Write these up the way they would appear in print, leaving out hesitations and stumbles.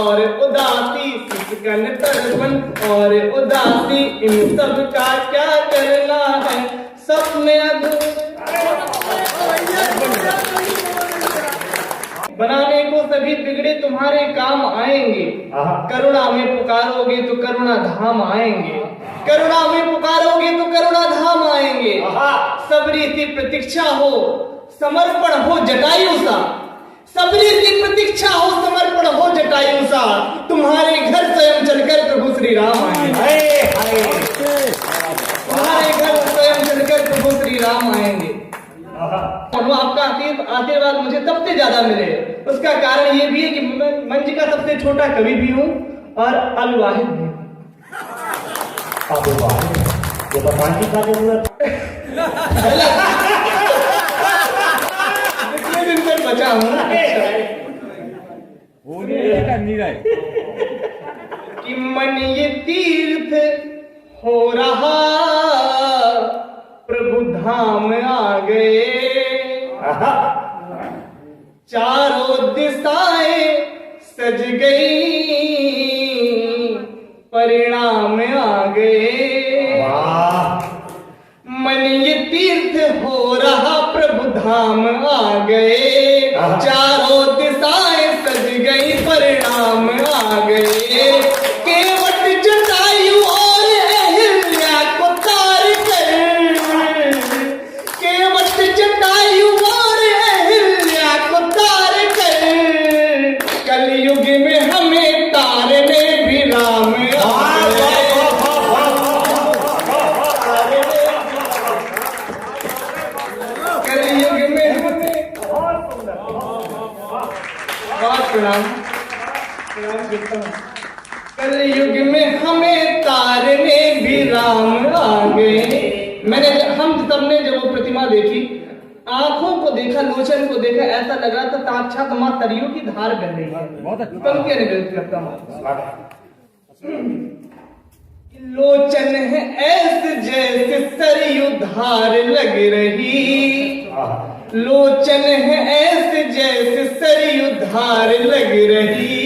और उदासी, सिसकन तड़पन और उदासी, इन सब का क्या करना है, सपने अधूरे बनाने को सभी बिगड़े तुम्हारे काम आएंगे। करुणा में पुकारोगे तो करुणा धाम आएंगे, करुणा में पुकारोगे तो करुणा धाम आएंगे। सबरी सी प्रतीक्षा हो, समर्पण हो जटायु सा, सबरी सी प्रतीक्षा हो, समर्पण हो जटायु सा, तुम्हारे घर स्वयं चलकर प्रभु श्री राम आएंगे। तुम्हारे घर स्वयं चलकर प्रभु श्री राम आएंगे। और वो आपका आशीर्वाद मुझे सबसे ज्यादा मिले, उसका कारण ये भी है कि मैं मंच का सबसे छोटा कवि भी हूँ और अविवाहित भी हूँ। ये बताने की क्या जरूरत? कितने दिन तक बचा हूँ कि मन ये तीर्थ हो रहा, प्रभु धाम आ गए, चारों दिशाएं सज गई, परिणाम आ गए। मन ये तीर्थ हो रहा, प्रभु धाम आ गए, चारों दिशाएं सज गई, परिणाम आ गए। केवट जटायु और अहिल्या को तार कर, केवट जटायु और अहिल्या को तार कर, कलयुग में हमें तारने भी राम आ गए। कलयुग में हमें प्रणाम करता हूँ। कलयुग में हमें तारने भी राम आ गए। हम सबने जब वो प्रतिमा देखी, आंखों को देखा, लोचन को देखा, ऐसा लगा था साक्षात मां तरियों की धार बह रही है। पंक्तियां निवेदित करता हूँ। लोचन है ऐसे जैसे सरयू धार लग रही, लोचन है ऐसे जैसे सरयू धार लग रही,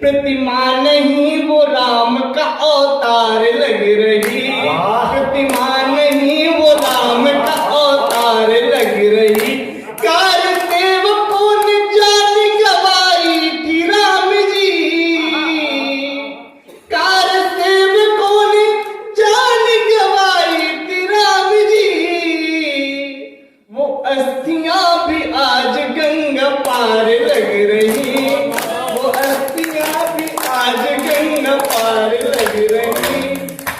प्रतिमा नहीं वो राम का अवतार लग रही, प्रतिमा नहीं वो राम का अवतार लग रही। कार सेवकों ने जान गवाई थी राम जी, कार सेवकों ने जान गवाई थी राम जी, वो अस्थियां भी आज गंगा पार लग रही, वो अस्थियां भी आज गंगा पार लग रही,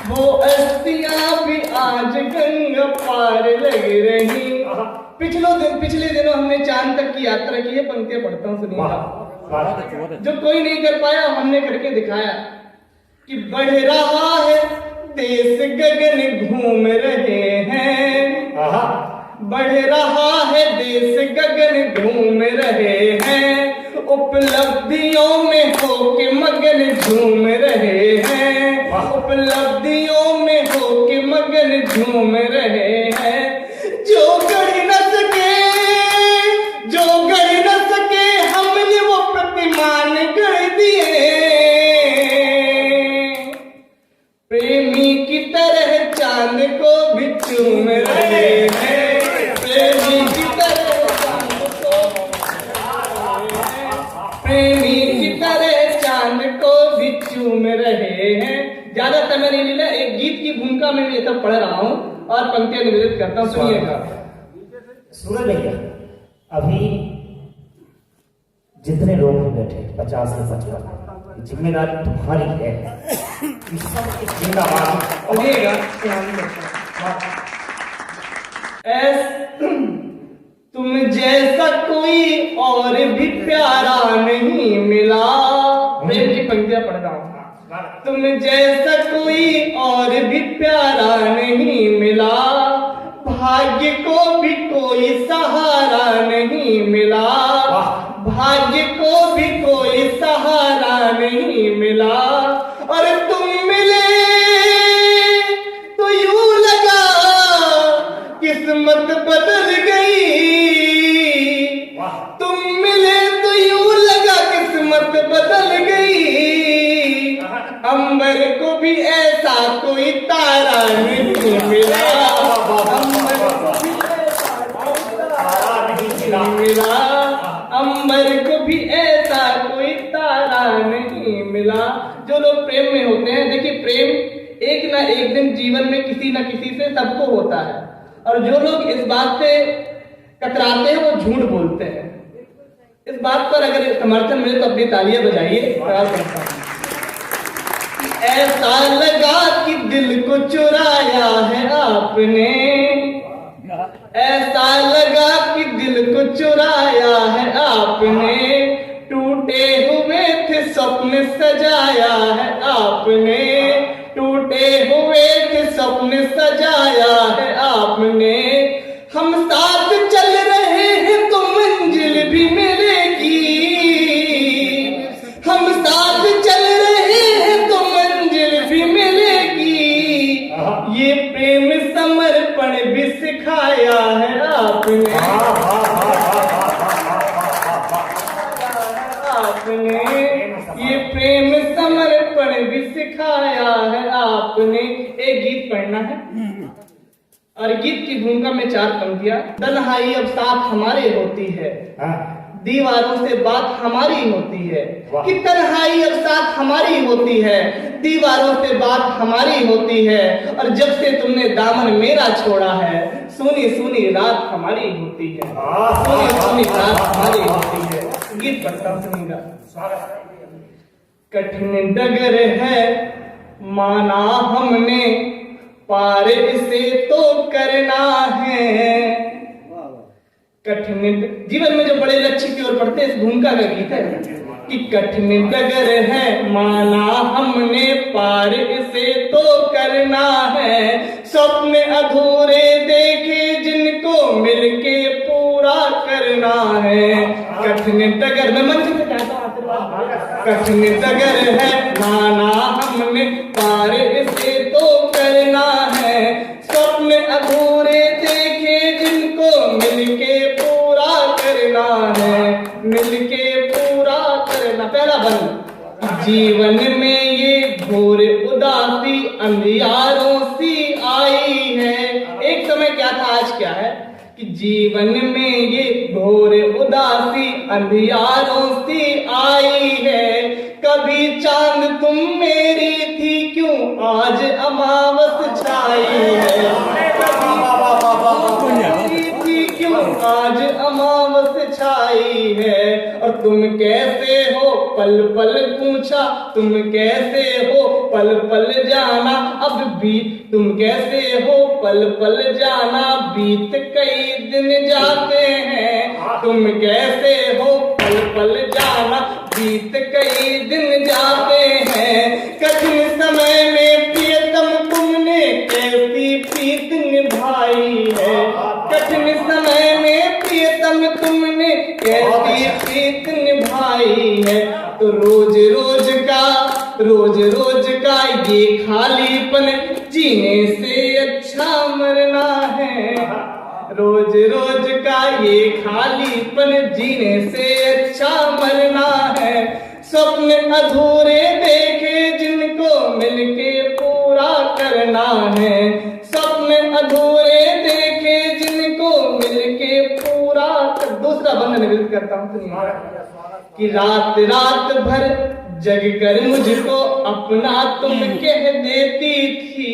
वो अस्थियां भी आज गंगा पार लग रही। पिछले दिनों हमने चांद तक की यात्रा की है, पंक्तियां पढ़ता हूँ सुनिएगा। जो कोई नहीं कर पाया हमने करके दिखाया कि बढ़ रहा है देश गगन घूम रहे हैं, बढ़ रहा है देश गगन घूम रहे हैं, उपलब्धियों में होके मगन झूम रहे हैं, उपलब्धियों में होके मगन झूम रहे हैं। जो गढ़ न सके, जो गढ़ न सके, हमने वो प्रतिमान गढ़ दिए, प्रेमी की तरह चांद को भी चूम रहे हैं, प्रेमी की तरह चांद को, प्रेमी की तरह चांद को भी चूम रहे हैं। ज्यादा समय नहीं मिला, एक गीत की भूमिका में ये सब पढ़ रहा हूँ और पंक्तियां निवेदित करता हूँ, सुनिएगा। सूरज भैया, अभी जितने लोग बैठे 50 से 55, जिम्मेदारी तुम्हारी है, इस सब की जिम्मेदारी सुनिएगा। तुम जैसा कोई और भी प्यारा नहीं मिला, प्रेम की पंक्तियां पढ़ रहा हूँ। तुम जैसा कोई और भी प्यारा नहीं मिला, भाग्य को भी कोई सहारा नहीं मिला, भाग्य को भी कोई सहारा नहीं मिला। और तुम मिले तो यूं लगा किस्मत बदल गई, तुम मिले तो यूं लगा किस्मत बदल गई, अंबर को भी ऐसा कोई तारा नहीं मिला, अंबर को भी ऐसा कोई तारा नहीं मिला, अंबर को भी ऐसा कोई तारा नहीं मिला। जो लोग प्रेम में होते हैं, देखिए प्रेम एक ना एक दिन जीवन में किसी ना किसी से सबको होता है, और जो लोग इस बात से कतराते हैं वो झूठ बोलते हैं। इस बात पर अगर समर्थन मिले तो अपनी तालियां बजाइए। ऐसा लगा कि दिल को चुराया है आपने, ऐसा लगा कि दिल को चुराया है आपने, टूटे हुए थे सपने सजाया है आपने, टूटे हुए थे सपने सजाया है आपने। हम साथ चल रहे हैं तो मंजिल भी मिलेगी, हम साथ चल रहे हैं तो मंजिल भी मिलेगी। ये प्रेम समर्पण भी सिखाया है आपने, आपने ये प्रेम समर्पण भी सिखाया है आपने। एक गीत पढ़ना है और गीत की भूमिका में 4 पंक्तियां। तन्हाई अब साथ हमारे होती है, दीवारों से बात हमारी होती है, कि तन्हाई अब साथ हमारी होती है, दीवारों से बात हमारी होती है, और जब से तुमने दामन मेरा छोड़ा है, सुनी सुनी रात हमारी होती है, सुनी सुनी रात हमारी होती है। गीत पढ़ता सुनिएगा। कठिन डगर है माना हमने, पार इसे तो करना है। कठिन जीवन में जो बड़े लक्ष्य की ओर बढ़ते इस भूमिका का गीत है कि कठिन डगर है माना हमने, पार इसे तो करना है। सपने अधूरे देखे जिनको मिलके पूरा करना है। कठिन डगर में मंच से कहता हूं, कठिन डगर है माना हमने, पार इसे तो करना है। सपने अधूरे देखे जिनको मिलके पूरा करना है, मिलके पूरा करना। पहला बंद। जीवन में ये घोर उदासी अंधियारों सी आई है। एक समय क्या था, आज क्या है कि जीवन में ये घोर उदासी अंधियारों सी आई है। कभी चांद तुम मेरी थी, क्यों आज अमावस छाई है। क्यों आज अमावस छाई है। और तुम कैसे हो पल पल पूछा, तुम कैसे हो पल पल जाना अब बीत, तुम कैसे हो पल पल जाना बीत कई दिन जाते हैं। तुम कैसे हो पल पल जाना बीत कई दिन जाते हैं। कठिन समय में प्रियतम तुमने कैसी प्रीत निभाई है। कठिन समय में प्रियतम तुमने कैसी प्रीत निभाई है। तो रोज रोज का ये खालीपन जीने से अच्छा मरना है। रोज रोज का ये खालीपन जीने से अच्छा मरना है। सपने अधूरे देखे जिनको मिलके पूरा करना है। सपने अधूरे देखे जिनको मिलके पूरा कर। दूसरा बंधन विरुद्ध करता हूं कि रात रात भर जग कर मुझको अपना तुम कह देती थी।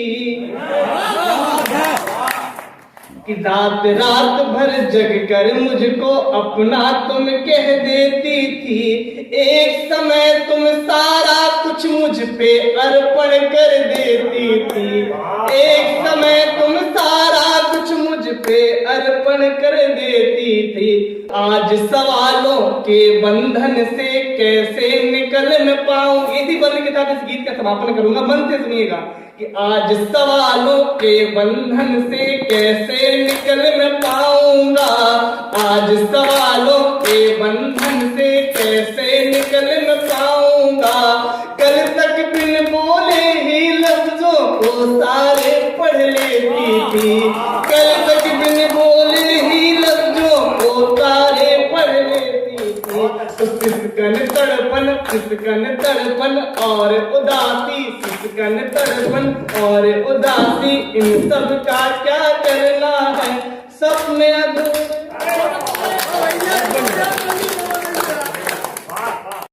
कि रात रात भर जग कर मुझको अपना तुम कह देती थी। एक समय तुम सारा कुछ मुझ पे अर्पण कर देती थी। एक समय तुम सारा कुछ मुझ पे अर्पण कर देती थी। आज सवालों के बंधन से कैसे निकल न पाऊं। इसी बंधन के साथ इस गीत का समापन करूंगा, मन से सुनिएगा कि आज सवालों के बंधन से कैसे निकल न पाऊंगा। आज सवालों के बंधन से कैसे निकल न पाऊंगा। कल तक बिन बोले ही लफ्जों को सारे पढ़ लेती थी। कल तक बिन बोले ही लफ्जों को सारे पढ़ लेती थी। सिसकन तड़पन और उदासी, सिसकन तड़पन और उदासी, इन सब का क्या करना है, सब में